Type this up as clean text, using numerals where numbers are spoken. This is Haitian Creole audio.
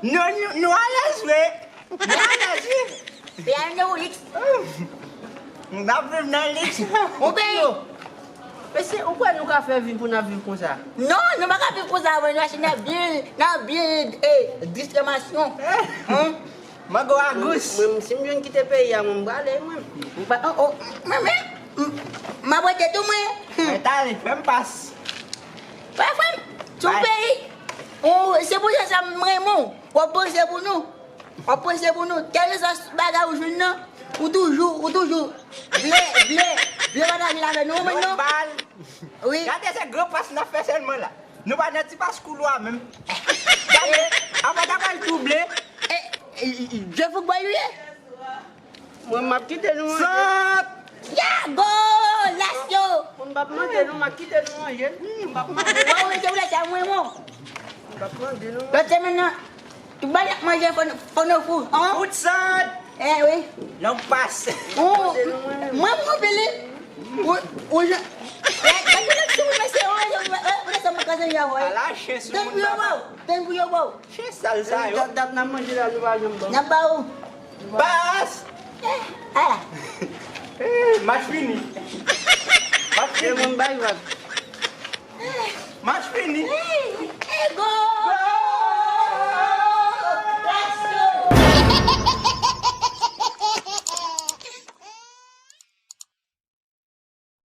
Nou alas we. Nou alas we. Pe an nou lik. Mwen viv nan lik. Ou be? Mesye, ou kwa nou ka fè viv pou nan viv kon sa? Non, nou baka viv kon sa wè. Nou achè nan bien distramasyon. Mwen go a gous. Mwen si mwen kite pe ya mwen bale mwen. Ma bote tou mwen. Tali, fèm pas. Fèm, sou peyi. Se pou se sa mwen moun. Ou pense pou nou. Ou pense pou nou. Kèlè sa baga ou joun nan. Ou toujou. Ble pataje la fè nou mwen nou. Bal. Oui. Gade se gro pas na fè selman la. Nou pa neti pas kouloa mèm. Gade, avan takan tou ble. Je fou boy lui. Mwen map kite nou manje. Sot! Ya, go! Lasyo! Mwen map manje nou map kite nou manje. Mwen map manje. Ou mwen se wè sa mwen moun. Mwen map manje nou. Lò se men nan, tu banyak manje fò nou fò. Kout sot! Oui. Lòk pas. Mwen pili. Ou je... Kan tu nak sou mwen se wè sa makasen ya wè. Ala che sou Ten pou yo bou. Ten pou yo bou. Che sal sa yo. Dap nan manje la nou wajan bon. Nan ba ou. Pas! Ala. Match fini. Mwen bay wak.